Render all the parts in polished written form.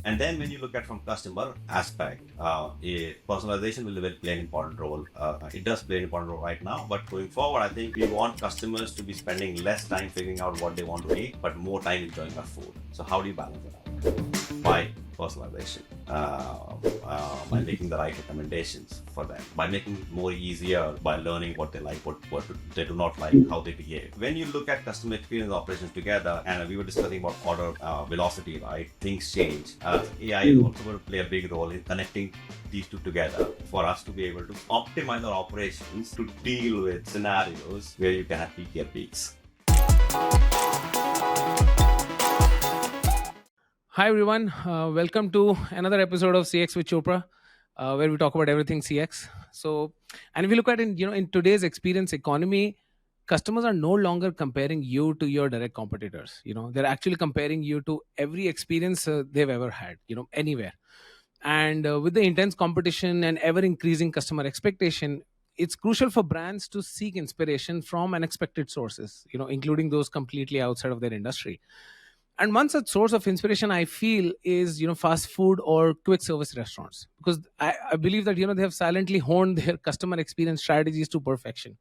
And then when you look at from customer aspect, personalization will play an important role. It does play an important role right now, but going forward, I think we want customers to be spending less time figuring out what they want to eat, but more time enjoying our food. So how do you balance it out? By personalization, by making the right recommendations for them, by making it more easier, by learning what they like, what they do not like, how they behave. When you look at customer experience operations together, and we were discussing about order velocity, right? Things change. AI is also going to play a big role in connecting these two together for us to be able to optimize our operations to deal with scenarios where you can have peak peaks. Hi everyone, welcome to another episode of CX with Chopra, where we talk about everything CX. And if you look at it, in today's experience economy, customers are no longer comparing you to your direct competitors. They're actually comparing you to every experience they've ever had. Anywhere. And with the intense competition and ever increasing customer expectation, it's crucial for brands to seek inspiration from unexpected sources. Including those completely outside of their industry. And one such source of inspiration I feel is fast food or quick service restaurants, because I believe that they have silently honed their customer experience strategies to perfection,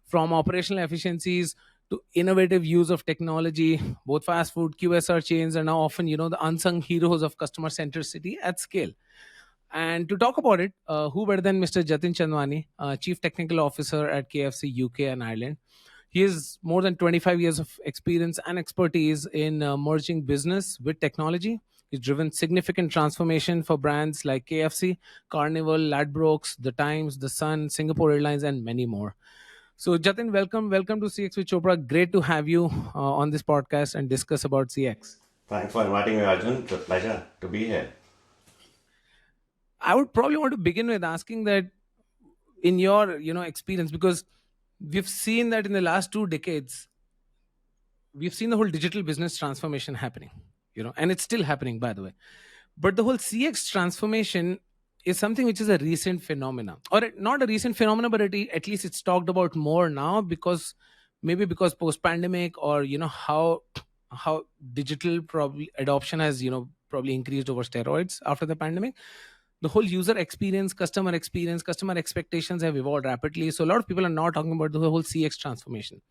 from operational efficiencies to innovative use of technology. Both fast food QSR chains are now often the unsung heroes of customer centricity at scale. And to talk about it, who better than Mr. Jatin Chandwani, Chief Technical Officer at KFC UK and Ireland. He has more than 25 years of experience and expertise in merging business with technology. He's driven significant transformation for brands like KFC, Carnival, Ladbrokes, The Times, The Sun, Singapore Airlines, and many more. So, Jatin, welcome to CX with Chopra. Great to have you on this podcast and discuss about CX. Thanks for inviting me, Arjun. It's a pleasure to be here. I would probably want to begin with asking that in your experience, because we've seen that in the last 2 decades we've seen the whole digital business transformation happening, and it's still happening, by the way. But the whole CX transformation is something which is a recent phenomena, or not a recent phenomena, but at least it's talked about more now, because maybe because post pandemic, or how digital probably adoption has probably increased over steroids after the pandemic. The whole user experience, customer expectations have evolved rapidly. So a lot of people are now talking about the whole CX transformation.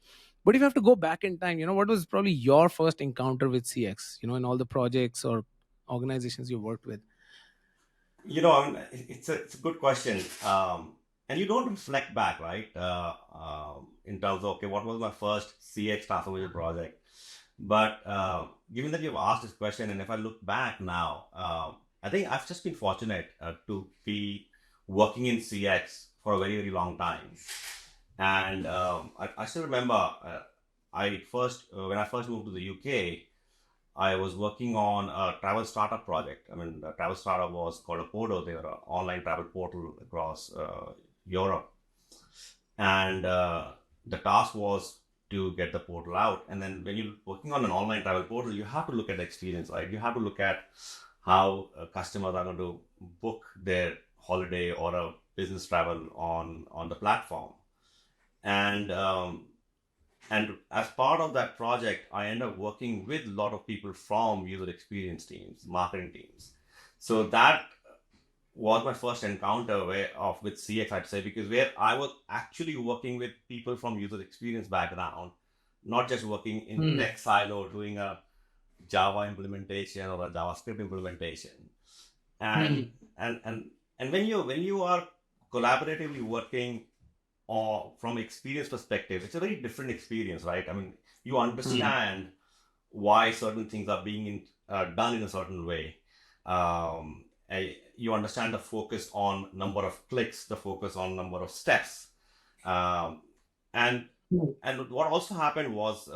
But if you have to go back in time, what was probably your first encounter with CX, in all the projects or organizations you worked with? I mean, it's a good question. And you don't reflect back, right? In terms of, okay, what was my first CX transformation project? But given that you've asked this question, and if I look back now, I think I've just been fortunate to be working in CX for a very, very long time. And I still remember when I first moved to the UK, I was working on a travel startup project. I mean, the travel startup was called Apodo. They were an online travel portal across Europe. And the task was to get the portal out. And then when you're working on an online travel portal, you have to look at the experience, right? You have to look at how customers are going to book their holiday or a business travel on the platform. And as part of that project, I end up working with a lot of people from user experience teams, marketing teams. So that was my first encounter with CX, I'd say, because where I was actually working with people from user experience background, not just working in tech silo doing a Java implementation or a JavaScript implementation. And when you are collaboratively working or from experience perspective, it's a very different experience, right? I mean, you understand why certain things are being done in a certain way. You understand the focus on number of clicks, the focus on number of steps. And what also happened was,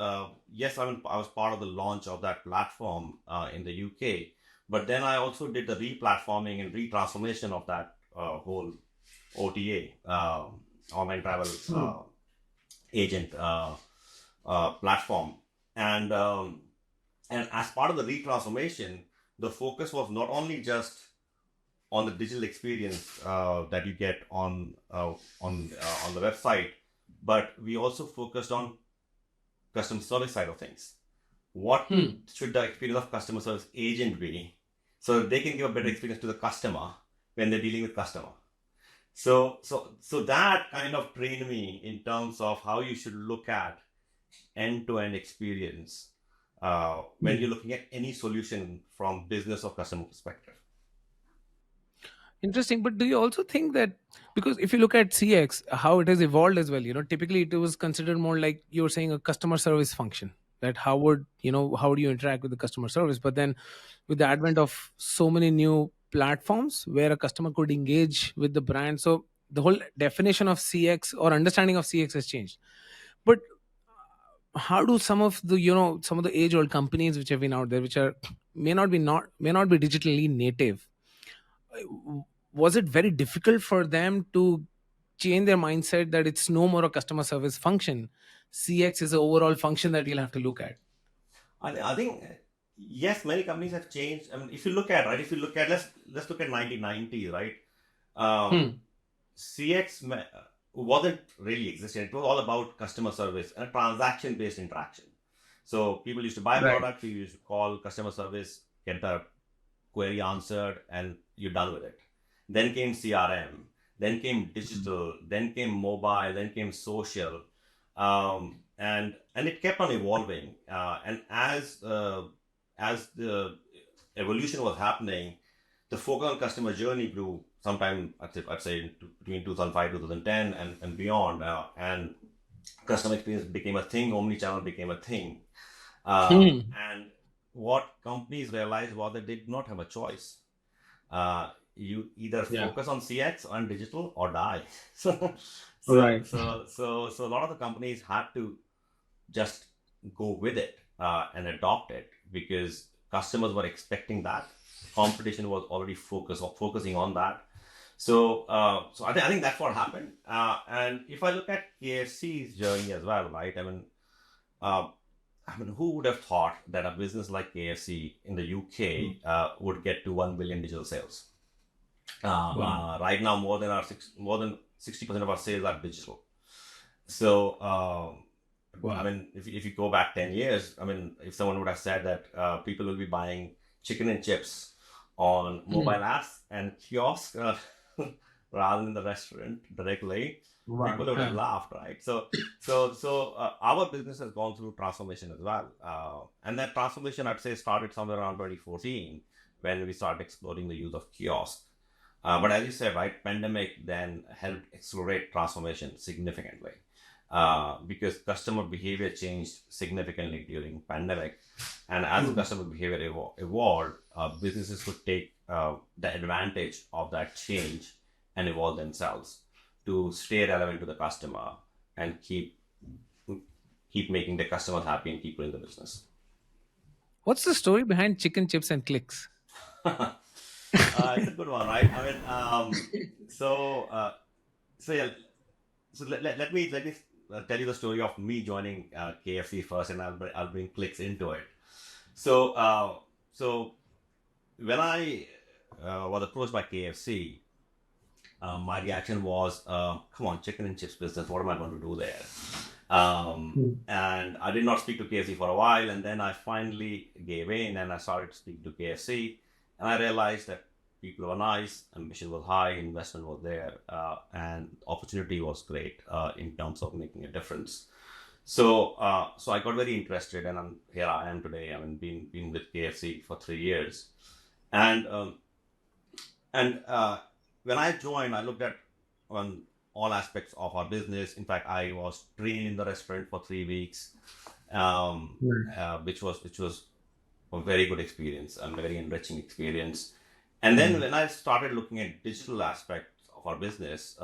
yes, I was part of the launch of that platform in the UK, but then I also did the re-platforming and re-transformation of that whole OTA, online travel agent platform. And as part of the re-transformation, the focus was not only just on the digital experience that you get on the website, but we also focused on customer service side of things. What should the experience of customer service agent be so they can give a better experience to the customer when they're dealing with customer. So that kind of trained me in terms of how you should look at end-to-end experience when you're looking at any solution from business or customer perspective. Interesting. But do you also think that, because if you look at CX, how it has evolved as well, typically it was considered more like you were saying a customer service function. That how would you interact with the customer service? But then with the advent of so many new platforms where a customer could engage with the brand, so the whole definition of CX or understanding of CX has changed. But how do some of the some of the age old companies which have been out there, which are may not be digitally native, was it very difficult for them to change their mindset that it's no more a customer service function? CX is an overall function that you'll have to look at. I think yes, many companies have changed. I mean, if you look at let's look at 1990s, right? Um, Hmm. CX wasn't really existing. It was all about customer service and a transaction-based interaction. So people used to buy a Right. product, you used to call customer service, get the query answered, and you're done with it. Then came CRM, then came digital, then came mobile, then came social, and it kept on evolving. And as the evolution was happening, the focus on customer journey grew. Sometime I'd say between 2005 2010 and beyond, and customer experience became a thing. Omnichannel became a thing, Hmm. and what companies realized was that they did not have a choice. You either Yeah. focus on CX and digital or die. so, so, Right. so a lot of the companies had to just go with it and adopt it because customers were expecting that. Competition was already focusing on that. So I think that's what happened. And if I look at KFC's journey as well, right? Uh, who would have thought that a business like KFC in the UK would get to 1 billion digital sales? Wow. Right now, more than 60% of our sales are digital. So, Wow. if you go back 10 years, if someone would have said that people will be buying chicken and chips on mobile Hmm. apps and kiosks rather than the restaurant directly, people Wow. would have Yeah. laughed, right? So our business has gone through transformation as well. And that transformation, I'd say, started somewhere around 2014 when we started exploring the use of kiosks. But as you said, right, pandemic then helped accelerate transformation significantly because customer behavior changed significantly during pandemic, and as the Hmm. customer behavior evolved, businesses could take the advantage of that change and evolve themselves to stay relevant to the customer and keep making the customers happy and keep growing the business. What's the story behind chicken chips and clicks? It's a good one, right? So so yeah, let me tell you the story of me joining KFC first, and I'll bring clicks into it. So so when I was approached by KFC, my reaction was, "Come on, chicken and chips business. What am I going to do there?" And I did not speak to KFC for a while, and then I finally gave in, and I started to speak to KFC, and I realized that people were nice, ambition was high, investment was there, and opportunity was great in terms of making a difference. So I got very interested, and here I am today. Been with KFC for 3 years, and and when I joined, I looked at on all aspects of our business. In fact, I was trained in the restaurant for 3 weeks, which was a very good experience and a very enriching experience. And then when I started looking at digital aspects of our business,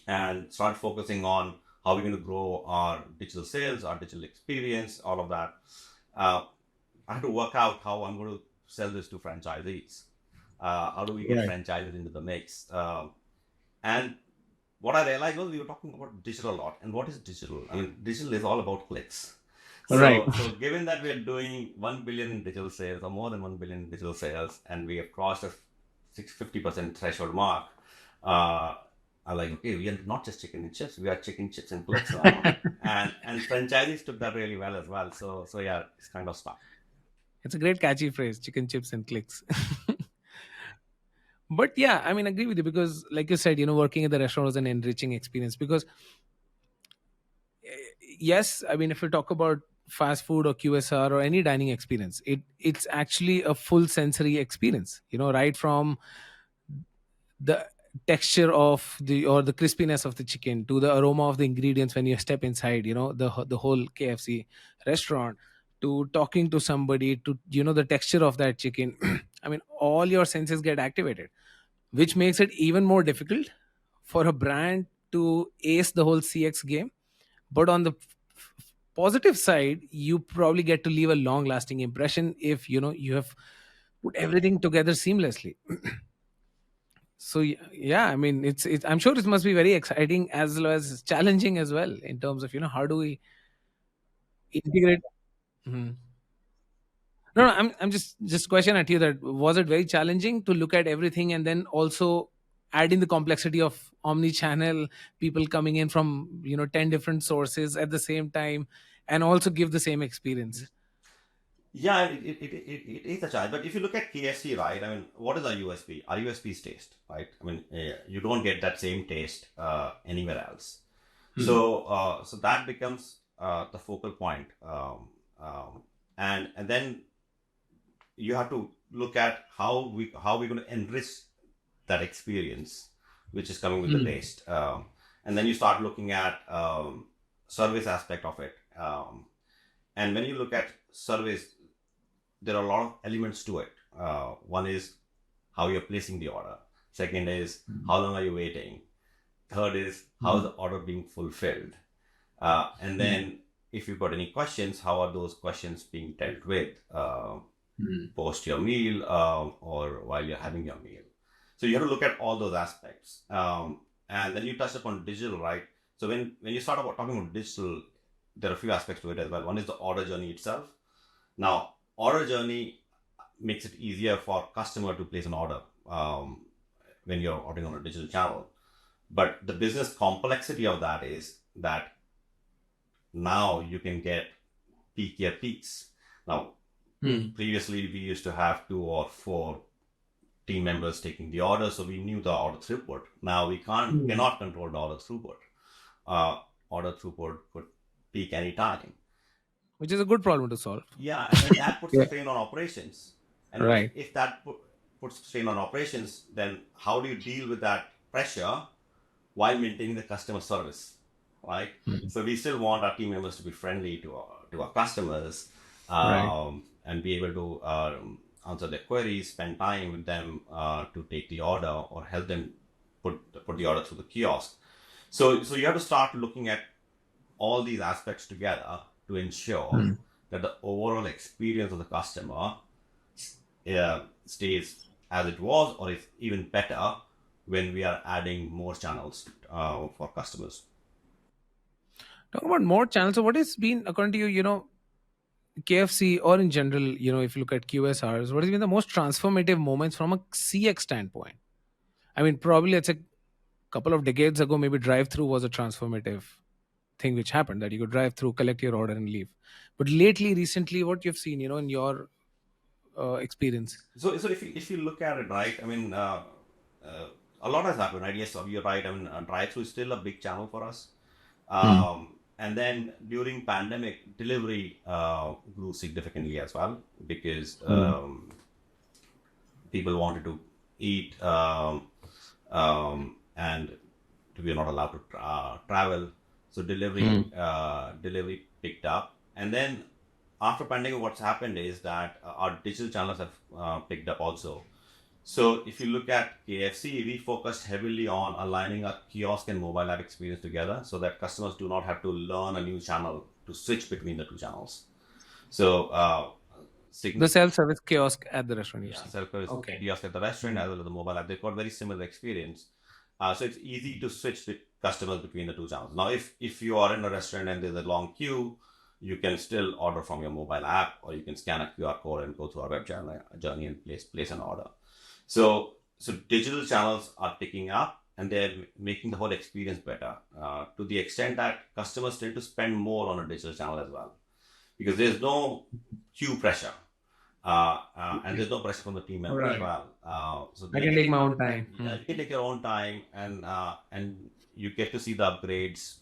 and start focusing on how we're going to grow our digital sales, our digital experience, all of that. Uh, I had to work out how I'm going to sell this to franchisees. How do we get Right. franchises into the mix? And what I realized was we were talking about digital a lot. And what is digital? Digital is all about clicks. Right. So given that we are doing 1 billion in digital sales or more than 1 billion in digital sales, and we have crossed a 50% threshold mark, uh, I'm like, okay, we are not just chicken and chips, we are chicken chips and clicks now. And franchisees took that really well as well. So yeah, it's kind of stuck. It's a great catchy phrase, chicken chips and clicks. But yeah, I mean, I agree with you because, like you said, working at the restaurant was an enriching experience because, yes, I mean, if we talk about fast food or QSR or any dining experience, it's actually a full sensory experience, right from the texture of the crispiness of the chicken to the aroma of the ingredients when you step inside, the whole KFC restaurant, to talking to somebody, to the texture of that chicken. I mean, all your senses get activated, which makes it even more difficult for a brand to ace the whole CX game. But on the positive side, you probably get to leave a long lasting impression if you have put everything together seamlessly. So yeah, I mean, it's I'm sure it must be very exciting as well as challenging as well in terms of how do we integrate. Mhm. No, I'm just question at you, that was it very challenging to look at everything and then also add in the complexity of omni-channel, people coming in from 10 different sources at the same time, and also give the same experience. Yeah, it is a challenge. But if you look at KFC, right? I mean, what is our USP? Our USP is taste, right? I mean, you don't get that same taste anywhere else. So that becomes the focal point, and then you have to look at how we're going to enrich that experience, which is coming with the taste, and then you start looking at service aspect of it, and when you look at service, there are a lot of elements to it. One is how you're placing the order. Second is how long are you waiting. Third is how is the order being fulfilled. And then if you've got any questions, how are those questions being dealt with post your meal or while you're having your meal. So you have to look at all those aspects. And then you touched upon digital, right? So when you start about talking about digital, there are a few aspects to it as well. One is the order journey itself. Now, order journey makes it easier for customer to place an order when you're ordering on a digital channel. But the business complexity of that is that now you can get peakier peaks. Now, previously we used to have 2 or 4 team members taking the order, so we knew the order throughput. Now we cannot control the order throughput. Order throughput could peak anytime. Which is a good problem to solve. Yeah, and then that puts a Yeah. strain on operations. And Right. if that puts strain on operations, then how do you deal with that pressure while maintaining the customer service, right? So we still want our team members to be friendly to our customers, Right. and be able to answer their queries, spend time with them to take the order or help them put the order through the kiosk. So you have to start looking at all these aspects together to ensure that the overall experience of the customer stays as it was or is even better when we are adding more channels for customers. Talk about more channels. So what has been, according to you, KFC or in general, if you look at QSRs, what has been the most transformative moments from a CX standpoint? I mean, probably it's a couple of decades ago, maybe drive through was a transformative thing which happened, that you could drive through, collect your order, and leave. But lately, recently, what you've seen, in your experience. So if you look at it, right, I mean, a lot has happened, right? Yes, you're right. I mean, drive-through is still a big channel for us. And then during pandemic, delivery grew significantly as well because people wanted to eat, and we are not allowed to travel. So delivery picked up. And then after pandemic, what's happened is that our digital channels have picked up also. So if you look at KFC, we focused heavily on aligning our kiosk and mobile app experience together so that customers do not have to learn a new channel to switch between the two channels. So The self-service kiosk at the restaurant, you've yeah, seen. self-service Okay. kiosk at the restaurant as well as the mobile app, they've got very similar experience. So it's easy to switch the customers between the two channels. Now, if you are in a restaurant and there's a long queue, you can still order from your mobile app, or you can scan a QR code and go through our web journey and place an order. So digital channels are picking up and they're making the whole experience better to the extent that customers tend to spend more on a digital channel as well because there's no queue pressure. and there's no pressure from the team member as Right. well. So I they can can take take my their own own time. time. Yeah, you can take your own time, and you get to see the upgrades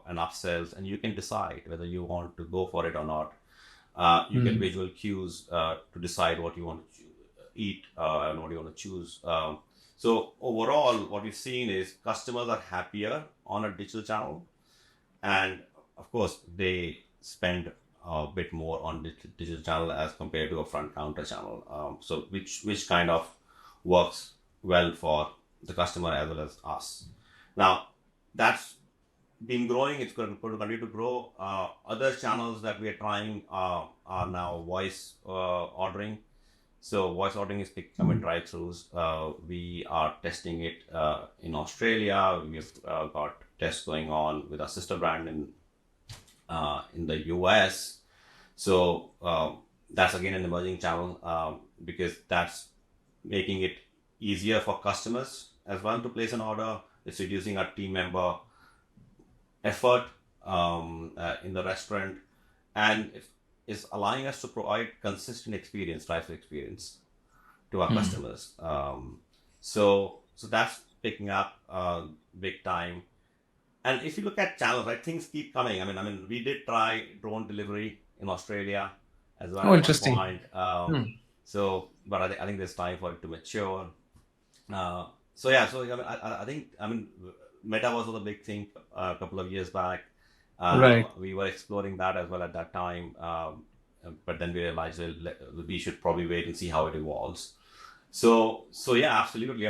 and upsells, and you can decide whether you want to go for it or not. You get Hmm. visual cues to decide what you want to eat and what you want to choose. So overall, what we've seen is customers are happier on a digital channel, and of course they spend a bit more on digital channel as compared to a front counter channel. So which kind of works well for the customer as well as us. Now that's been growing. It's going to continue to grow. Other channels that we are trying are now voice ordering. So voice ordering is becoming drive-throughs. We are testing it in Australia. We've got tests going on with our sister brand in the US. So that's again an emerging channel because that's making it easier for customers as well to place an order. It's reducing our team member effort in the restaurant, and is allowing us to provide consistent experience, drive-through experience to our Hmm. customers. So that's picking up big time. And if you look at channels, right, things keep coming. I mean, we did try drone delivery in Australia as well Oh, at one interesting. point. Hmm. But I think there's time for it to mature. Uh, so yeah, so I think Meta was a big thing a couple of years back. Right. We were exploring that as well at that time, but then we realized we should probably wait and see how it evolves. So yeah, absolutely.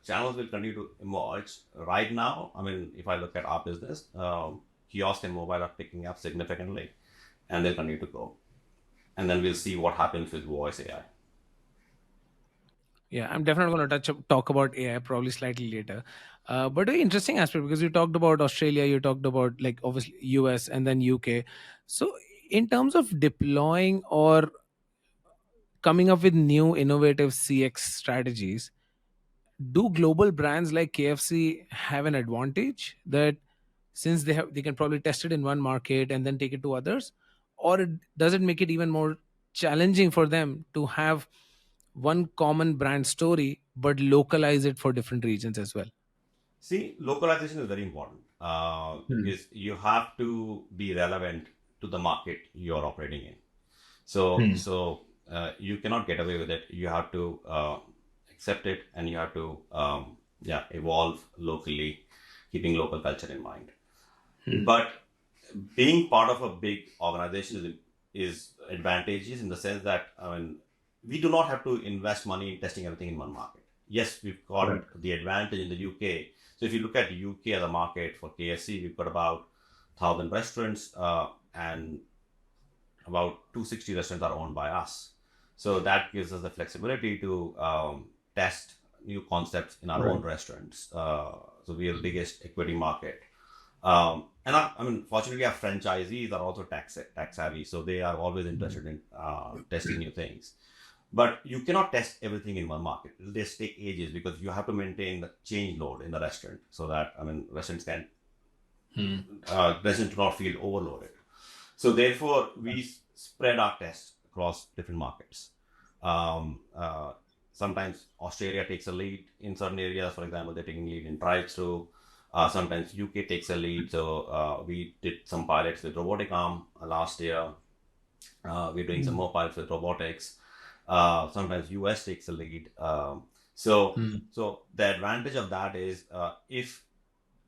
Channels will continue to emerge. Right now, if I look at our business, kiosk and mobile are picking up significantly, and they'll continue to go. And then we'll see what happens with voice AI. Yeah, I'm definitely going to talk about AI probably slightly later. But very interesting aspect because you talked about Australia, you talked about like obviously US and then UK. So in terms of deploying or coming up with new innovative CX strategies, do global brands like KFC have an advantage that since they can probably test it in one market and then take it to others, or does it make it even more challenging for them to have one common brand story but localize it for different regions as well? See, localization is very important Hmm. because you have to be relevant to the market you're operating in. So you cannot get away with it. You have to accept it, and you have to evolve locally, keeping local culture in mind. But being part of a big organization is advantageous in the sense that we do not have to invest money in testing everything in one market. Yes, we've got Right. the advantage in the UK. So if you look at the UK as a market for KFC, we've got about 1,000 restaurants, and about 260 restaurants are owned by us. So that gives us the flexibility to test new concepts in our own Right. restaurants. So we are the biggest equity market. Fortunately, our franchisees are also tax savvy, so they are always interested in testing new things. But you cannot test everything in one market. It'll just take ages because you have to maintain the change load in the restaurant so that residents do not feel overloaded. So therefore, we spread our tests across different markets. Um, uh, Sometimes Australia takes a lead in certain areas. For example, they're taking lead in drive-through. Sometimes UK takes a lead. So we did some pilots with robotic arm last year. We're doing some Hmm. more pilots with robotics. Sometimes US takes a lead. So the advantage of that is if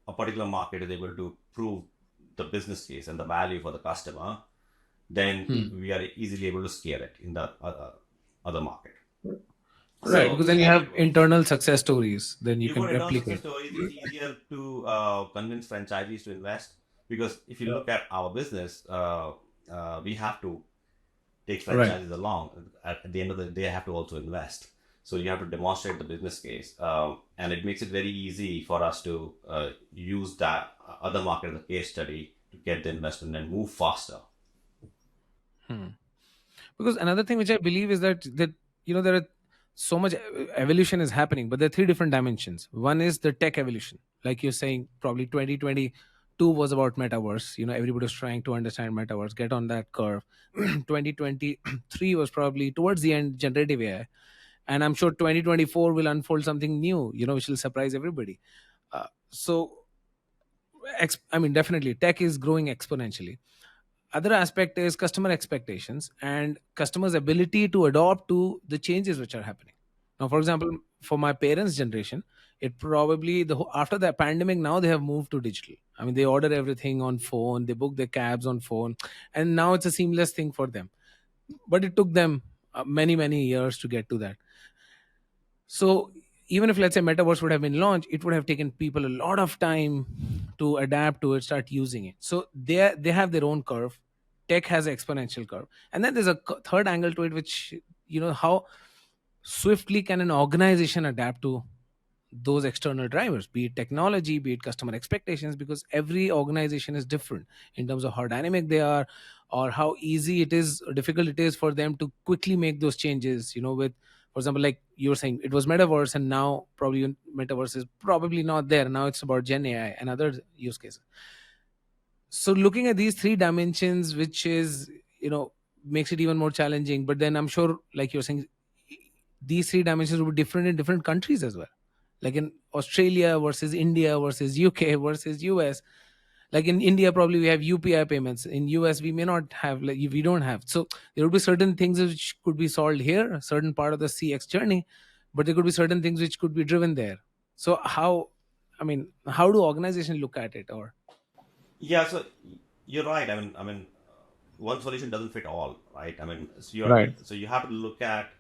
a particular market is able to prove the business case and the value for the customer, then Hmm. we are easily able to scale it in the other market. Right, So because then you that's how have it works. internal success stories, then you You've can got internal success replicate. stories. It's easier to convince franchisees to invest because if you Yeah. look at our business, we have to take Right. franchises along. At the end of the day, they have to also invest. So you have to demonstrate the business case, and it makes it very easy for us to use that other market as a case study to get the investment and move faster. Hmm. Because another thing which I believe is that there are so much evolution is happening, but there are three different dimensions. One is the tech evolution, like you're saying, probably 2020 2022 was about metaverse. Everybody was trying to understand metaverse, get on that curve. 2023 was probably towards the end generative AI, and I'm sure 2024 will unfold something new, which will surprise everybody. So I mean, definitely tech is growing exponentially. Other aspect is customer expectations and customers ability to adopt to the changes which are happening. Now, for example, for my parents generation, it probably after the pandemic, now they have moved to digital. I mean, they order everything on phone, they book their cabs on phone, and now it's a seamless thing for them. But it took them many years to get to that. So even if, let's say, metaverse would have been launched, it would have taken people a lot of time to adapt to it, start using it. So they have their own curve. Tech has an exponential curve, and then there's a third angle to it, which, how swiftly can an organization adapt to those external drivers, be it technology, be it customer expectations, because every organization is different in terms of how dynamic they are, or how easy it is or difficult it is for them to quickly make those changes. With, for example, like you were saying, it was metaverse, and now probably metaverse is probably not there. Now it's about Gen AI and other use cases. So looking at these three dimensions, which is, makes it even more challenging. But then I'm sure, like you're saying, these three dimensions will be different in different countries as well, like in Australia versus India versus UK versus US. Like in India, probably we have UPI payments. In US, we may not have, like we don't have. So there will be certain things which could be solved here, a certain part of the CX journey, but there could be certain things which could be driven there. So how do organizations look at it? Or Yeah, so you're right. One solution doesn't fit all, right? right. So you have to look at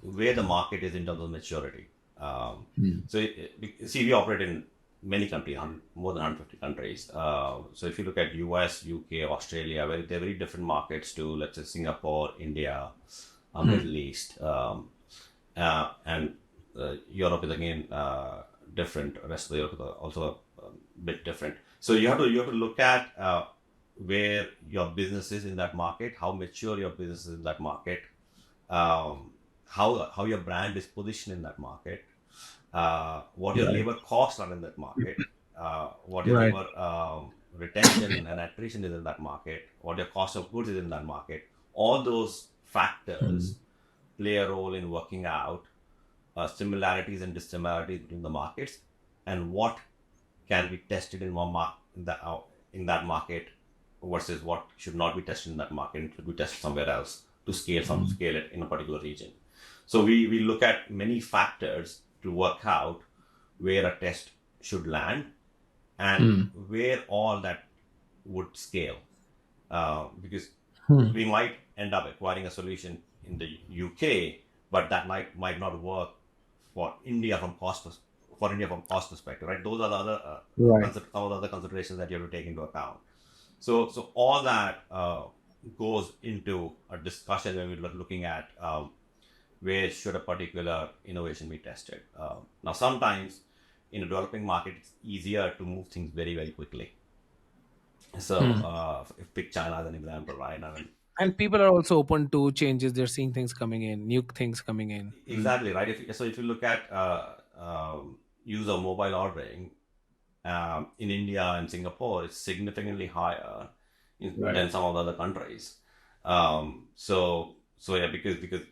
where the market is in terms of maturity. Hmm. See, we operate in many countries, more than 150 countries. So if you look at US, UK, Australia, they're very different markets to, let's say, Singapore, India, Hmm. Middle East, and Europe is again different. The rest of the Europe is also a bit different. So you have to look at where your business is in that market, how mature your business is in that market, um, how your brand is positioned in that market, what your Right. labor costs are in that market, what your Right. labor retention and attrition is in that market, what your cost of goods is in that market. All those Hmm. factors play a role in working out similarities and dissimilarities between the markets, and what can be tested in in that market versus what should not be tested in that market and should be tested somewhere else to Hmm. scale it in a particular region. So we look at many factors to work out where a test should land and Hmm. where all that would scale. Because Hmm. we might end up acquiring a solution in the UK, but that might not work for India for India from cost perspective, right? Those are the other Right. some of the other considerations that you have to take into account. So all that goes into a discussion when we're looking at where should a particular innovation be tested. Now, sometimes in a developing market, it's easier to move things very quickly. So, Hmm. if pick China as an example, right? And people are also open to changes. They're seeing things coming in, new things coming in. Hmm. Exactly right. If you look at use of mobile ordering in India and Singapore, it's significantly higher Right. than some of the other countries. So yeah, because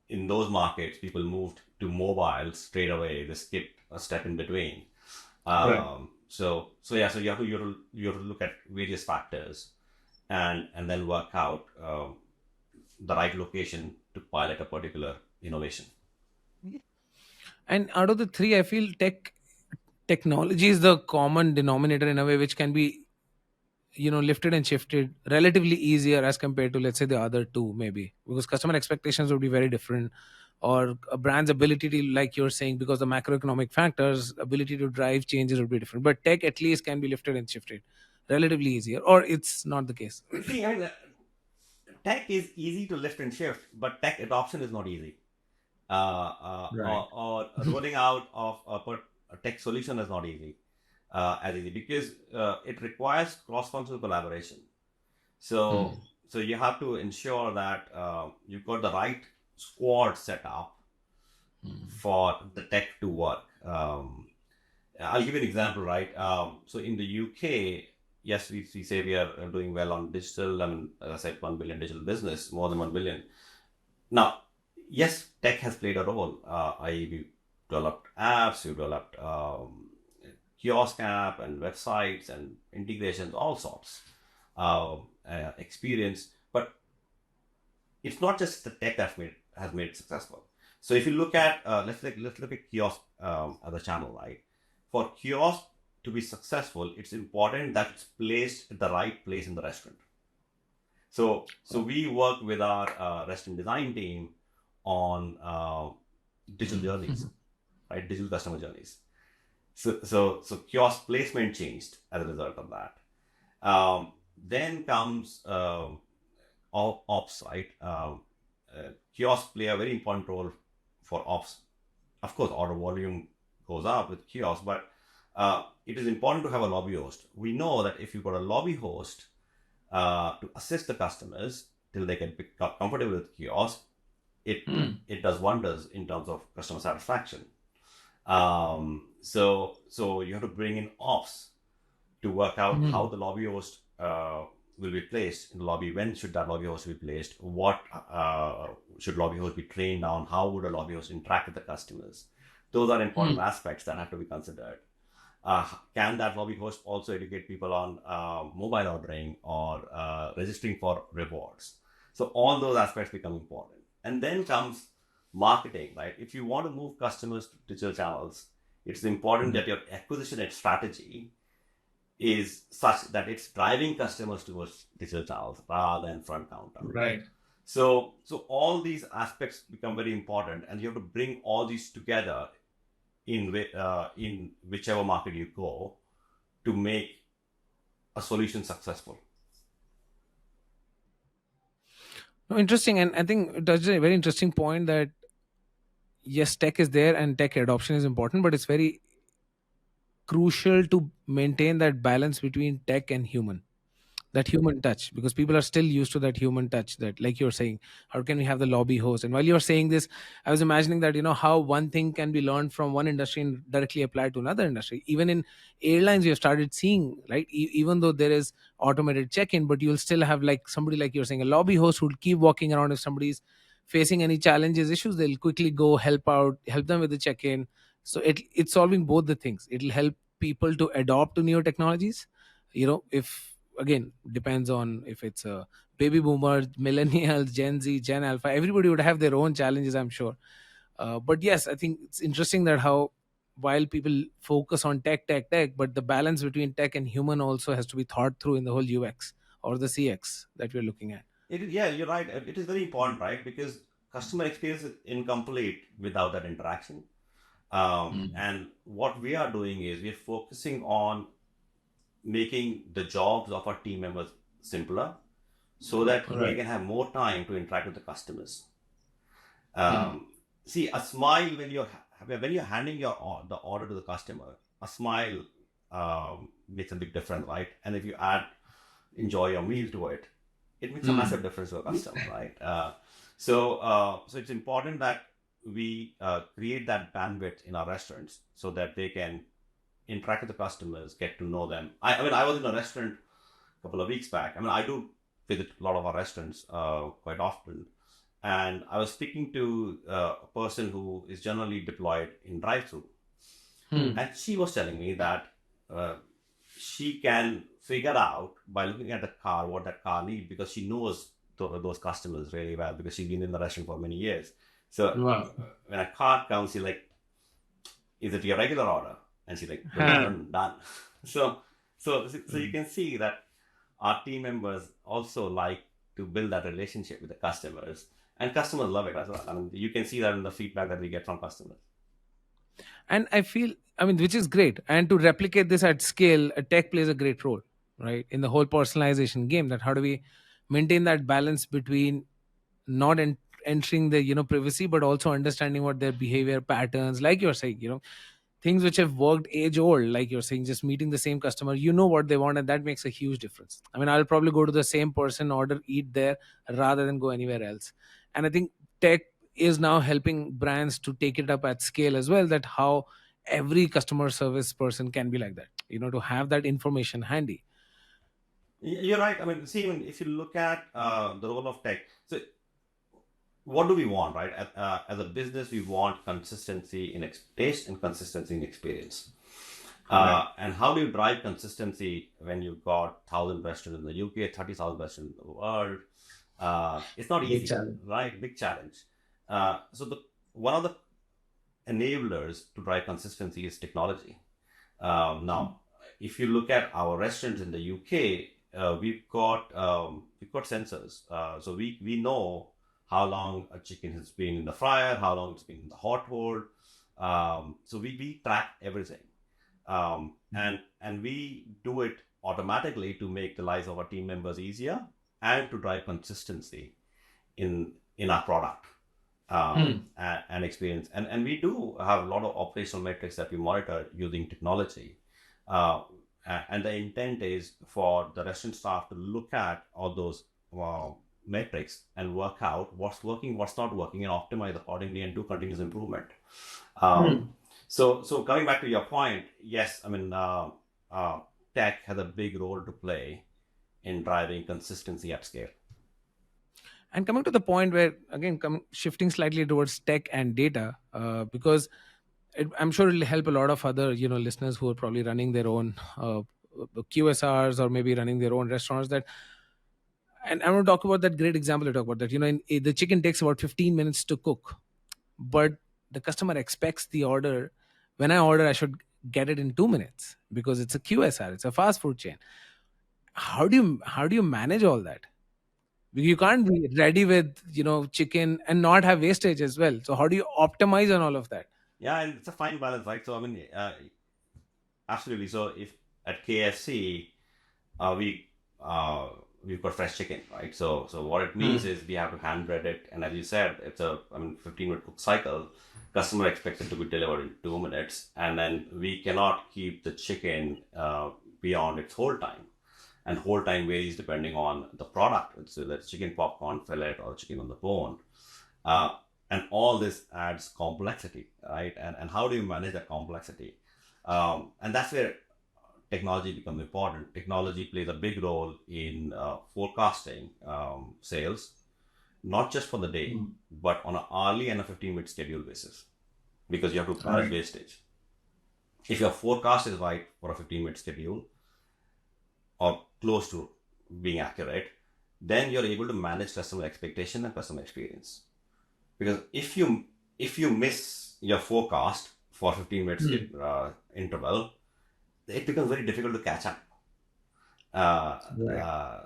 in those markets, people moved to mobile straight away. They skipped a step in between. Right. So you have to look at various factors and then work out the right location to pilot a particular innovation. And out of the three, I feel technology is the common denominator in a way, which can be, lifted and shifted relatively easier as compared to, let's say, the other two, maybe because customer expectations would be very different, or a brand's ability to, like you're saying, because the macroeconomic factors, ability to drive changes would be different. But tech at least can be lifted and shifted relatively easier, or it's not the case. See, tech is easy to lift and shift, but tech adoption is not easy. Right. Or rolling out of a tech solution is not easy as easy because it requires cross-functional collaboration. Hmm. So you have to ensure that you've got the right squad set up Hmm. for the tech to work. I'll give you an example, right? So in the UK, yes, we say we are doing well on digital. I mean, as I said, 1 billion digital business, more than 1 billion. Now, yes, tech has played a role. I.e., we developed apps, we developed kiosk app and websites and integrations, all sorts experience. But it's not just the tech that has made it successful. So if you look at let's look at kiosk as a channel, right? For kiosk to be successful, it's important that it's placed at the right place in the restaurant. So we work with our restaurant design team on digital journeys, right? Digital customer journeys. So kiosk placement changed as a result of that. Then comes ops, right? Kiosks play a very important role for ops. Of course, order volume goes up with kiosks, but it is important to have a lobby host. We know that if you've got a lobby host to assist the customers till they can become comfortable with kiosk, it does wonders in terms of customer satisfaction. So you have to bring in ops to work out how the lobby host will be placed in the lobby. When should that lobby host be placed? What should lobby host be trained on? How would a lobby host interact with the customers? Those are important aspects that have to be considered. Can that lobby host also educate people on mobile ordering or registering for rewards? So all those aspects become important. And then comes marketing, right? If you want to move customers to digital channels, it's important that your acquisition and strategy is such that it's driving customers towards digital channels rather than front counter. Right. So all these aspects become very important, and you have to bring all these together in whichever market you go to make a solution successful. No, interesting. And I think that's a very interesting point that yes, tech is there and tech adoption is important, but it's very crucial to maintain that balance between tech and human, that human touch, because people are still used to that human touch, that like you're saying, how can we have the lobby host? And while you're saying this, I was imagining that how one thing can be learned from one industry and directly applied to another industry. Even in airlines we have started seeing, right, even though there is automated check-in, but you'll still have, like somebody like you're saying, a lobby host who'll keep walking around. If somebody's facing any challenges, issues, they'll quickly go help them with the check-in. So it's solving both the things. It'll help people to adopt to new technologies. If again, depends on if it's a baby boomer, millennials, Gen Z, Gen Alpha, everybody would have their own challenges, I'm sure. But yes, I think it's interesting that how while people focus on tech, but the balance between tech and human also has to be thought through in the whole UX or the CX that we're looking at. Yeah, you're right. It is very important, right? Because customer experience is incomplete without that interaction. And what we are doing is we're focusing on making the jobs of our team members simpler so that they can have more time to interact with the customers. See, a smile when you're handing the order to the customer, a smile makes a big difference, right? And if you add enjoy your meal to it, it makes a massive difference to a customer, right? So it's important that we create that bandwidth in our restaurants so that they can interact with the customers, get to know them. I mean, I was in a restaurant a couple of weeks back. I mean, I do visit a lot of our restaurants quite often. And I was speaking to a person who is generally deployed in drive-through. And she was telling me that she can figure out by looking at the car what that car needs because she knows those customers really well because she's been in the restaurant for many years. So when a car comes, she's like, is it your regular order? And she's like, done. So you can see that our team members also like to build that relationship with the customers, and customers love it as well. I mean, you can see that in the feedback that we get from customers. And I feel, I mean, which is great. And to replicate this at scale, tech plays a great role, right, in the whole personalization game. That how do we maintain that balance between not entering the privacy, but also understanding what their behavior patterns, like you're saying, things which have worked age old, like you're saying, just meeting the same customer, what they want, and that makes a huge difference. I mean, I'll probably go to the same person, order, eat there rather than go anywhere else. And I think tech is now helping brands to take it up at scale as well, that how every customer service person can be like that, to have that information handy. You're right. I mean, see, if you look at the role of tech, so what do we want, right? As a business, we want consistency in taste and consistency in experience. Correct. And how do you drive consistency when you've got 1,000 restaurants in the UK, 30,000 restaurants in the world? It's not Big easy, challenge. right? Big challenge. So the one of the enablers to drive consistency is technology. Now, if you look at our restaurants in the UK, we've got sensors, so we know how long a chicken has been in the fryer, how long it's been in the hot hold. So we track everything, and we do it automatically to make the lives of our team members easier and to drive consistency in our product, and experience. And we do have a lot of operational metrics that we monitor using technology. Uh, and the intent is for the restaurant staff to look at all those metrics and work out what's working, what's not working, and optimize accordingly and do continuous improvement. So coming back to your point, yes, I mean, uh, tech has a big role to play in driving consistency at scale. And coming to the point where, again, shifting slightly towards tech and data, because I'm sure it'll help a lot of other listeners who are probably running their own QSRs, or maybe running their own restaurants. That, and I'm going to talk about that great example. I talk about that. The chicken takes about 15 minutes to cook, but the customer expects the order. When I order, I should get it in 2 minutes because it's a QSR, it's a fast food chain. How do you manage all that? You can't be ready with chicken and not have wastage as well. So how do you optimize on all of that? Yeah, and it's a fine balance, right? So I mean, absolutely. So if at KFC, uh, we we've got fresh chicken, right? So what it means is we have to hand bread it, and as you said, it's a 15-minute cook cycle. Customer expects it to be delivered in 2 minutes, and then we cannot keep the chicken beyond its hold time. And hold time varies depending on the product. So that's chicken popcorn fillet or chicken on the bone. Uh, and all this adds complexity, right? And how do you manage that complexity? And that's where technology becomes important. Technology plays a big role in forecasting sales, not just for the day, but on an hourly and a 15-minute schedule basis, because you have to manage wastage. If your forecast is right for a 15-minute schedule or close to being accurate, then you're able to manage customer expectation and customer experience. Because if you miss your forecast for 15 minutes interval, it becomes very difficult to catch up uh, Right. uh,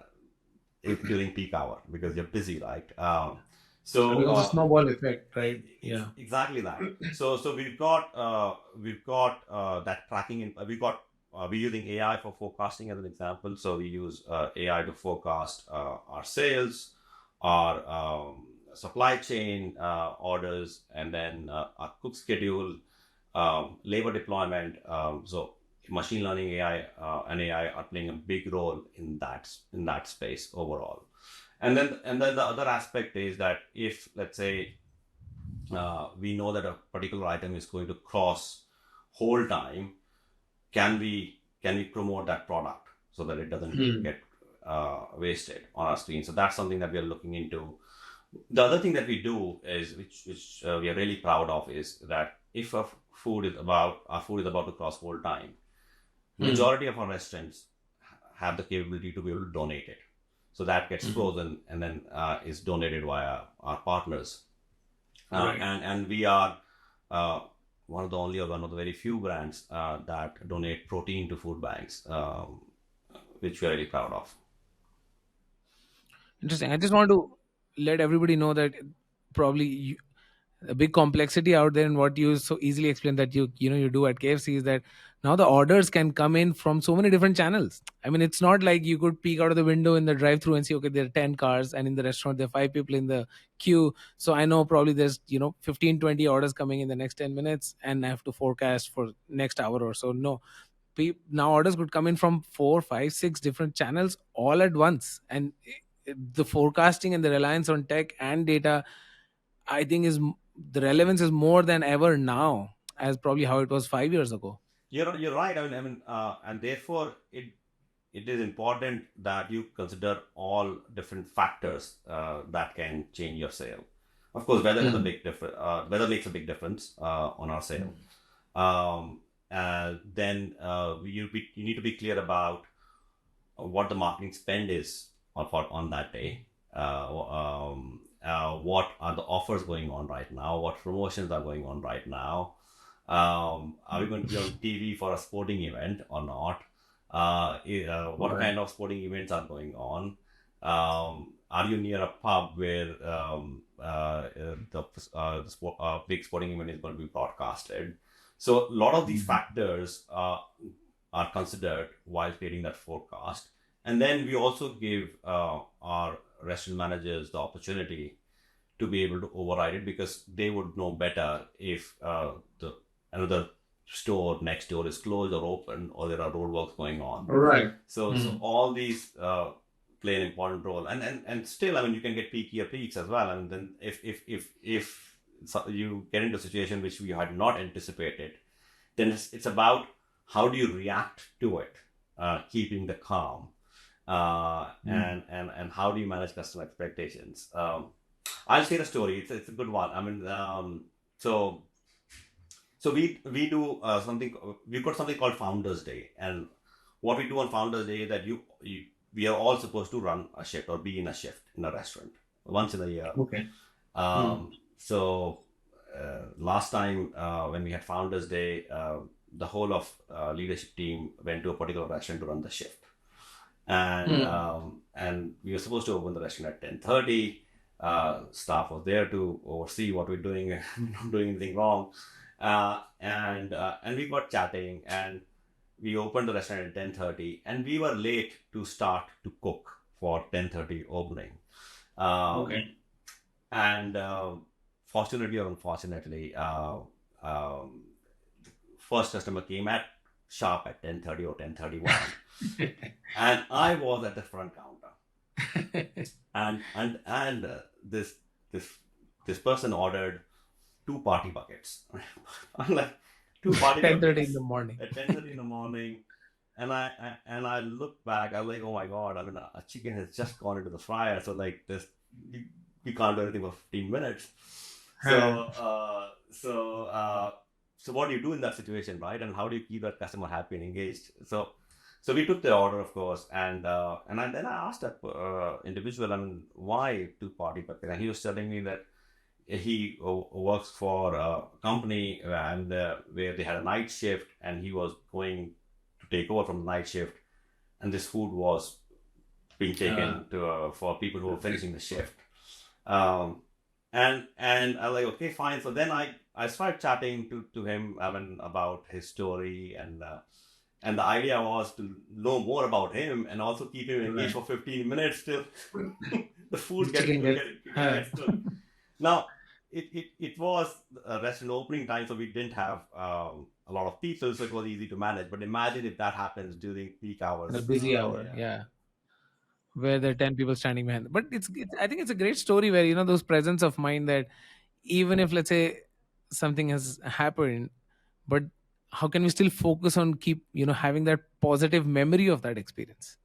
during peak hour because you're busy, right? And So because the snowball effect, right? Yeah. exactly that. So we've got that tracking in. We're using AI for forecasting as an example. So we use AI to forecast our sales, our supply chain orders, and then our cook schedule, labor deployment. So machine learning AI and AI are playing a big role in that space overall. And then the other aspect is that if, let's say, we know that a particular item is going to cross whole time, can we promote that product so that it doesn't get wasted on our screen? So that's something that we are looking into. The other thing that we do is, which we are really proud of, is that if our food is about to cross whole time, majority of our restaurants have the capability to be able to donate it. So that gets frozen and then is donated via our partners. Right. And we are uh, one of the very few brands that donate protein to food banks, which we are really proud of. Interesting. I just want to let everybody know that probably a big complexity out there in what you so easily explain that you do at KFC is that now the orders can come in from so many different channels. I mean, it's not like you could peek out of the window in the drive-through and see, okay, there are 10 cars, and in the restaurant there are 5 people in the queue. So I know probably there's 15, 20 orders coming in the next 10 minutes, and I have to forecast for next hour or so. No, now orders could come in from 4, 5, 6 different channels all at once, and the forecasting and the reliance on tech and data, I think, the relevance is more than ever now. as probably how it was 5 years ago. You're right. And therefore it is important that you consider all different factors that can change your sale. Of course, weather is a big difference. Weather makes a big difference on our sale. Then you need to be clear about what the marketing spend is on that day. What are the offers going on right now? What promotions are going on right now? Are we going to be on TV for a sporting event or not? What kind of sporting events are going on? Are you near a pub where the big sporting event is going to be broadcasted? So a lot of these factors are considered while creating that forecast. And then we also give our restaurant managers the opportunity to be able to override it, because they would know better if another store next door is closed or open, or there are roadworks going on. Right. So all these play an important role, and still, you can get peakier peaks as well. And then if you get into a situation which we had not anticipated, then it's about how do you react to it, keeping the calm, and how do you manage customer expectations. I'll share a story. It's a good one. So we do something. We've got something called Founders Day, and what we do on Founders Day is that we are all supposed to run a shift or be in a shift in a restaurant once in a year. Okay. So last time when we had Founders Day, the whole of leadership team went to a particular restaurant to run the shift, and we were supposed to open the restaurant at 10:30. Staff was there to oversee what we're doing, not doing anything wrong. And we got chatting, and we opened the restaurant at 10:30, and we were late to start to cook for 10:30 opening. Okay. And fortunately or unfortunately, first customer came at sharp at 10:30 or 10:31, and I was at the front counter, and this person ordered 2 party buckets. I'm like, 2 party 10:30 buckets in the morning. at 10:30 in the morning. And I look back, I was like, oh my God, a chicken has just gone into the fryer. So like this, you can't do anything for 15 minutes. So what do you do in that situation, right? And how do you keep that customer happy and engaged? So we took the order, of course, and then I asked that individual, why 2 party buckets? And he was telling me that he works for a company and where they had a night shift, and he was going to take over from the night shift, and this food was being taken to for people who were finishing the shift. And I was like, okay, fine. So then I started chatting to him about his story, and the idea was to know more about him and also keep him engaged for 15 minutes till the food gets cooked. Now, it was a restaurant opening time, so we didn't have a lot of people, so it was easy to manage. But imagine if that happens during peak hours. The busy hour, yeah. Where there are 10 people standing behind. But I think it's a great story where, those presence of mind that even if, let's say, something has happened, but how can we still focus on keep, having that positive memory of that experience,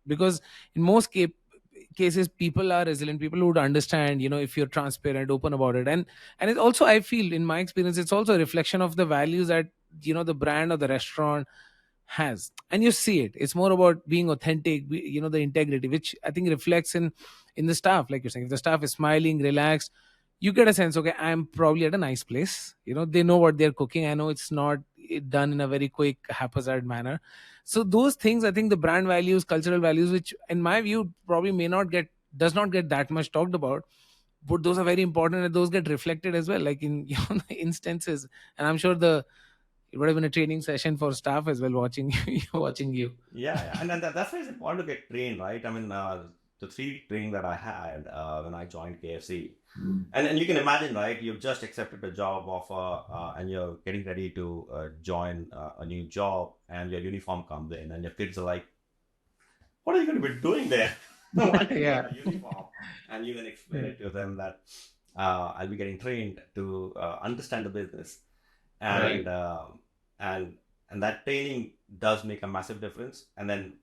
because in most cases people are resilient, people would understand, if you're transparent, open about it. And it's also, I feel, in my experience, it's also a reflection of the values that, the brand or the restaurant has, and you see it's more about being authentic, the integrity, which I think reflects in the staff. Like you're saying, if the staff is smiling, relaxed, you get a sense, okay, I'm probably at a nice place, they know what they're cooking, I know it's not done in a very quick haphazard manner. So those things, I think the brand values, cultural values, which in my view probably does not get that much talked about, but those are very important, and those get reflected as well, like in the instances. And I'm sure it would have been a training session for staff as well, watching you. Yeah. And that's why it's important to get trained, right? The 3 training that I had when I joined KFC, and you can imagine, right? You've just accepted a job offer, and you're getting ready to join a new job, and your uniform comes in, and your kids are like, "What are you going to be doing there?" Yeah. A uniform, and you can explain it to them that I'll be getting trained to understand the business. and and and that training does make a massive difference. And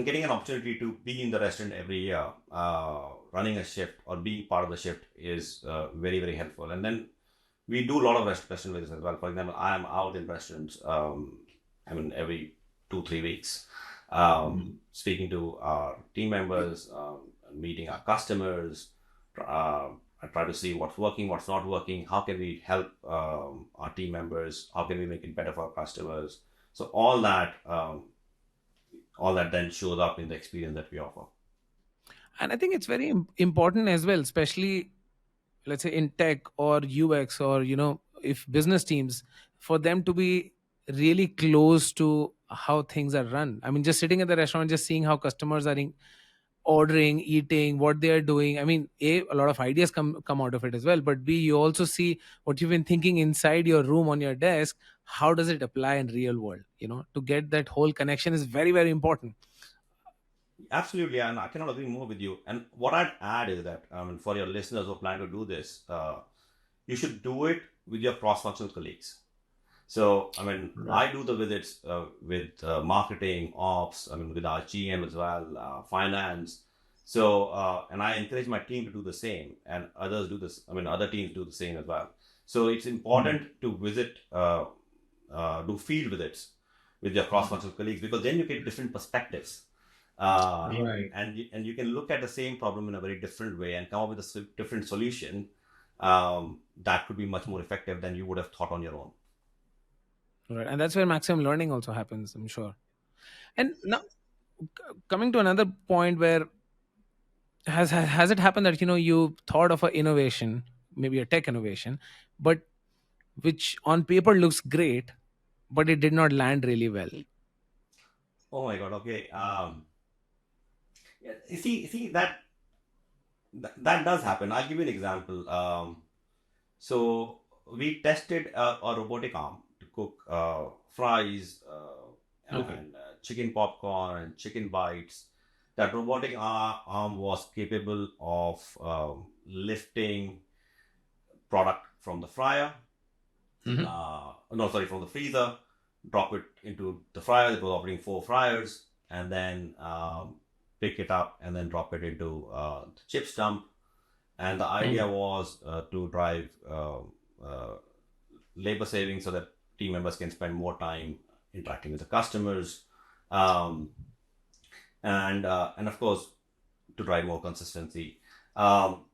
getting an opportunity to be in the restaurant every year, running a shift or being part of the shift is very very helpful. And then we do a lot of restaurant visits as well. For example, I am out in restaurants. I mean, every 2 3 weeks, speaking to our team members, meeting our customers. I try to see what's working, what's not working. How can we help our team members? How can we make it better for our customers? So all that then shows up in the experience that we offer. And I think it's very important as well, especially let's say in tech or UX, or if business teams, for them to be really close to how things are run. I mean, just sitting at the restaurant, just seeing how customers are ordering, eating, what they are doing. I mean, a lot of ideas come out of it as well, but B, you also see what you've been thinking inside your room on your desk. How does it apply in real world? To get that whole connection is very very important. Absolutely, and I cannot agree more with you. And what I'd add is that, for your listeners who plan to do this, you should do it with your cross-functional colleagues. So, I do the visits with marketing, ops, with our GM as well, finance. So, and I encourage my team to do the same, and others do this. Other teams do the same as well. So, it's important to visit, do field visits with your cross-functional colleagues, because then you get different perspectives. And you can look at the same problem in a very different way and come up with a different solution that could be much more effective than you would have thought on your own. Right, and that's where maximum learning also happens, I'm sure. And now, coming to another point, where has it happened that you thought of an innovation, maybe a tech innovation, but which on paper looks great, but it did not land really well? Oh my God. Okay. Yeah, you see that does happen. I'll give you an example. So we tested a robotic arm to cook fries Okay. and chicken popcorn and chicken bites. That robotic arm was capable of lifting product from the fryer, Hmm. no, sorry, from the freezer, drop it into the fryer. It was operating 4 fryers, and then pick it up and then drop it into the chips dump. And the idea was to drive labor savings so that team members can spend more time interacting with the customers, um, and of course to drive more consistency. Um,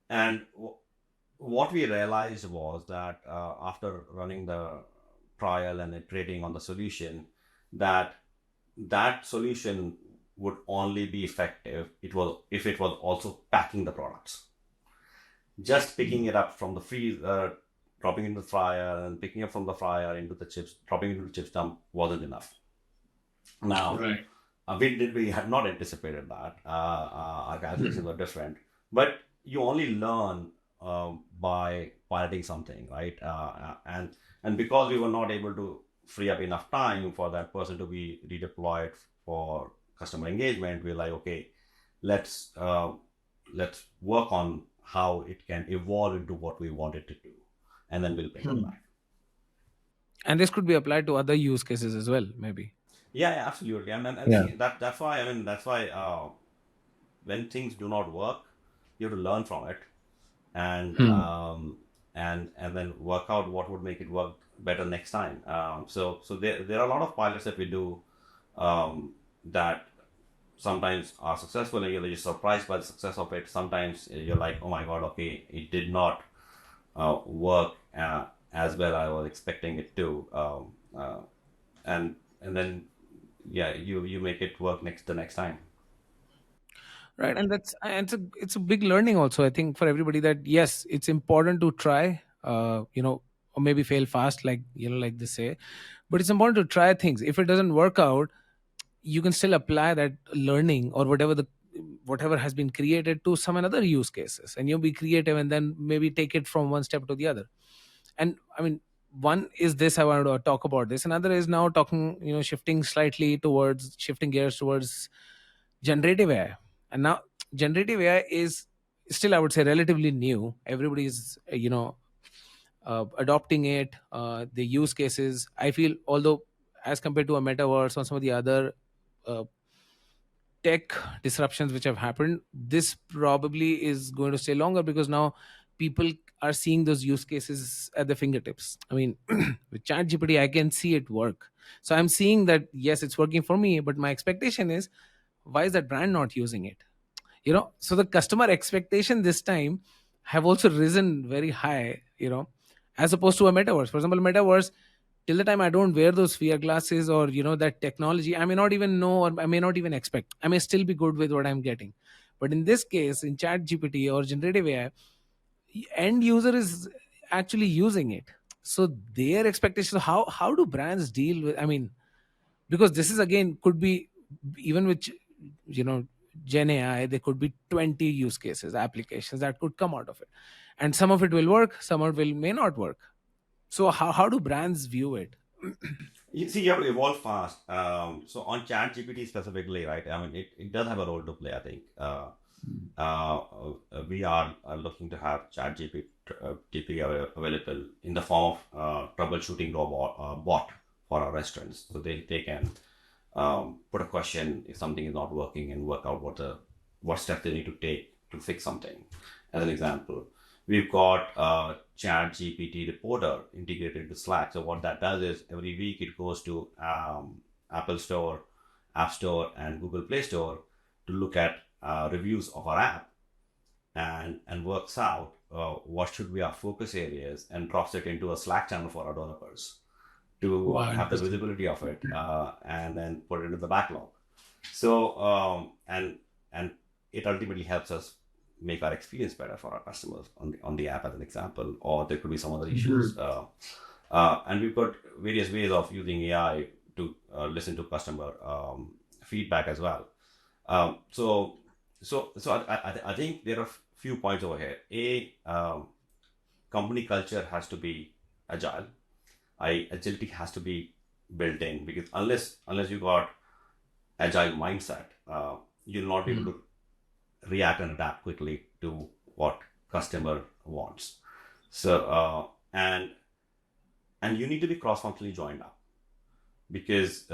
and what we realized was that after running the trial and iterating on the solution, that that solution would only be effective if it was also packing the products. Just picking it up from the freezer, dropping into the fryer, and picking up from the fryer into the chips, dropping into the chips dump wasn't enough. Now, we had not anticipated that. Our calculations were different, but you only learn by piloting something, right? And because we were not able to free up enough time for that person to be redeployed for customer engagement, we're like, okay, let's let's work on how it can evolve into what we want it to do, and then we'll bring it back. And this could be applied to other use cases as well, maybe. Yeah, yeah, absolutely. And Yeah. see, that's why when things do not work, you have to learn from it, and Hmm. then work out what would make it work better next time. So there are a lot of pilots that we do, that sometimes are successful and you're just surprised by the success of it. Sometimes you're like, oh my God, okay, it did not work as well I was expecting it to, and then yeah, you make it work the next time. Right, and it's a big learning also, I think, for everybody, that yes, it's important to try, or maybe fail fast, like like they say, but it's important to try things. If it doesn't work out, you can still apply that learning or whatever has been created to some another use cases, and you'll be creative, and then maybe take it from one step to the other. And I mean, one is this, I wanted to talk about this. Another is now talking, shifting gears towards generative AI. And now generative AI is still, I would say, relatively new. Everybody is adopting it, the use cases. I feel, although as compared to a metaverse or some of the other uh, tech disruptions which have happened, this probably is going to stay longer because now people are seeing those use cases at the fingertips. I mean, with chat gpt I can see it work. So I'm seeing that yes, it's working for me, but my expectation is, why is that brand not using it? So the customer expectation this time have also risen very high, as opposed to a metaverse. For example, metaverse, till the time I don't wear those VR glasses or that technology, I may not even know, or I may not even expect. I may still be good with what I'm getting. But in this case, in chat gpt or generative ai, end user is actually using it. So their expectations, how do brands deal with, I mean, because this is again could be, even with you know gen ai, there could be 20 use cases, applications that could come out of it, and some of it will work, some of it will may not work. So how do brands view it? You see, you have to evolve fast. So on Chat GPT specifically, right? I mean, it does have a role to play. I think we are looking to have Chat GPT available in the form of troubleshooting robot bot for our restaurants, so they can put a question if something is not working and work out what steps they need to take to fix something. As an example, we've got Chat GPT Reporter integrated into Slack. So what that does is every week it goes to Apple Store, App Store, and Google Play Store to look at reviews of our app and works out what should be our focus areas and drops it into a Slack channel for our developers to Wow, have the interesting. visibility of it and then put it into the backlog. So and it ultimately helps us make our experience better for our customers on the app as an example, or there could be some other issues. And we've got various ways of using AI to listen to customer feedback as well. So I think there are a few points over here. Company culture has to be agile. Agility has to be built in, because unless you got agile mindset, you'll not be able to react and adapt quickly to what customer wants. So and you need to be cross functionally joined up, because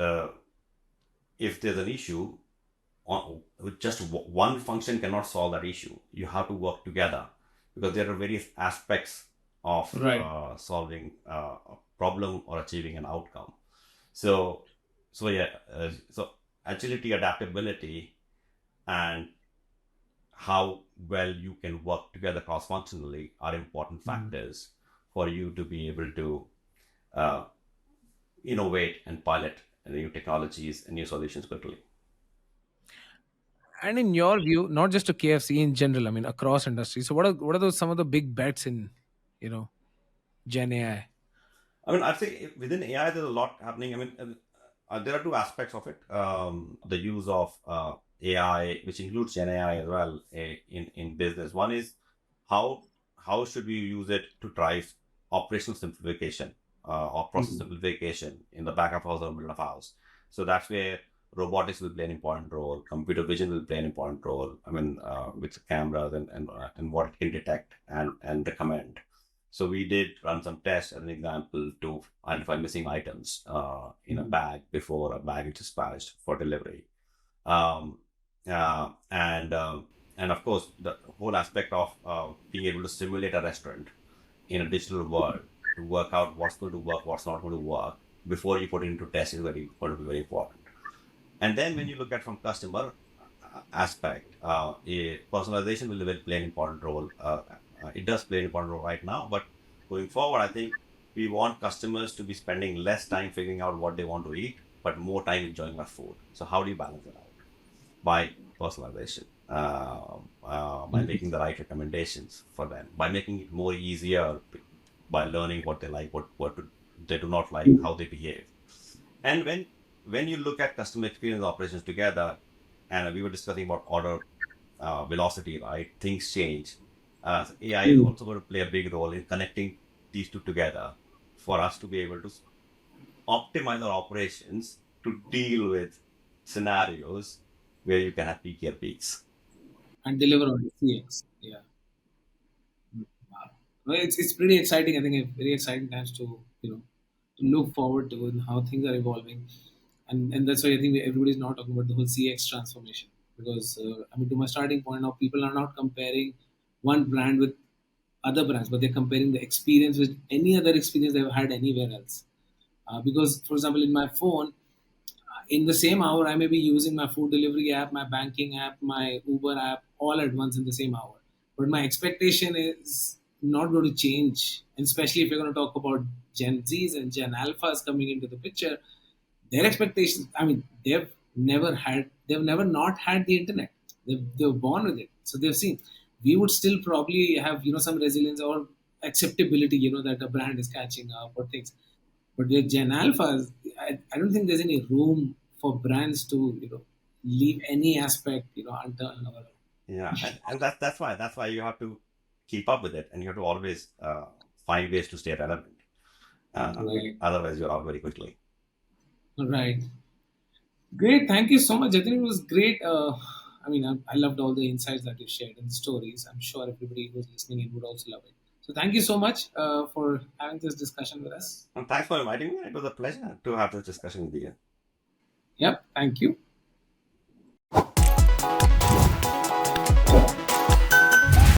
if there's an issue, with just one function cannot solve that issue. You have to work together, because there are various aspects of Right. solving a problem or achieving an outcome. So, so agility, adaptability, and how well you can work together cross functionally are important factors for you to be able to uh, innovate and pilot new technologies and new solutions quickly. And in your view, not just to KFC, in general, I mean across industries, so what are those some of the big bets in you know gen ai? I mean, I'd say within AI, there's a lot happening. I mean, there are two aspects of it. The use of AI, which includes Gen AI as well, in business. One is how how should we use it to drive operational simplification or process simplification in the back of house or middle of house. So that's where robotics will play an important role. Computer vision will play an important role. I mean, with cameras and what it can detect and recommend. So we did run some tests as an example to identify missing items in a bag before a bag is dispatched for delivery. Um, and of course, the whole aspect of being able to simulate a restaurant in a digital world to work out what's going to work, what's not going to work before you put it into test is going to be very important. And then when you look at from customer aspect, personalization will play an important role. It does play an important role right now, but going forward, I think we want customers to be spending less time figuring out what they want to eat, but more time enjoying our food. So how do you balance it out? By personalization, by making the right recommendations for them, by making it more easier, by learning what they like, they do not like, how they behave. And when you look at customer experience operations together, and we were discussing about order velocity, right? Things change. AI is also going to play a big role in connecting these two together for us to be able to optimize our operations to deal with scenarios where you can have peakier peaks. And deliver on CX. Yeah. Wow. Well, it's pretty exciting. I think very exciting times to to look forward to and how things are evolving, and that's why I think everybody's now talking about the whole CX transformation because I mean to my starting point now, people are not comparing one brand with other brands, but they're comparing the experience with any other experience they've had anywhere else. Because, for example, in my phone, in the same hour, I may be using my food delivery app, my banking app, my Uber app all at once in the same hour. But my expectation is not going to change, and especially if you're going to talk about Gen Zs and Gen Alphas coming into the picture. Their expectations, I mean, they've never not had the internet. They're born with it, so they've seen. We would still probably have some resilience or acceptability, that a brand is catching up or things. But with Gen Alphas, I don't think there's any room for brands to, leave any aspect, unturned or Yeah, and that's why you have to keep up with it, and you have to always find ways to stay relevant. right. Otherwise, you're out very quickly. Right. Great. Thank you so much. I think it was great. I mean, I loved all the insights that you shared and the stories. I'm sure everybody who's listening in would also love it. So thank you so much for having this discussion with us. And thanks for inviting me. It was a pleasure to have this discussion with you. Yep. Thank you.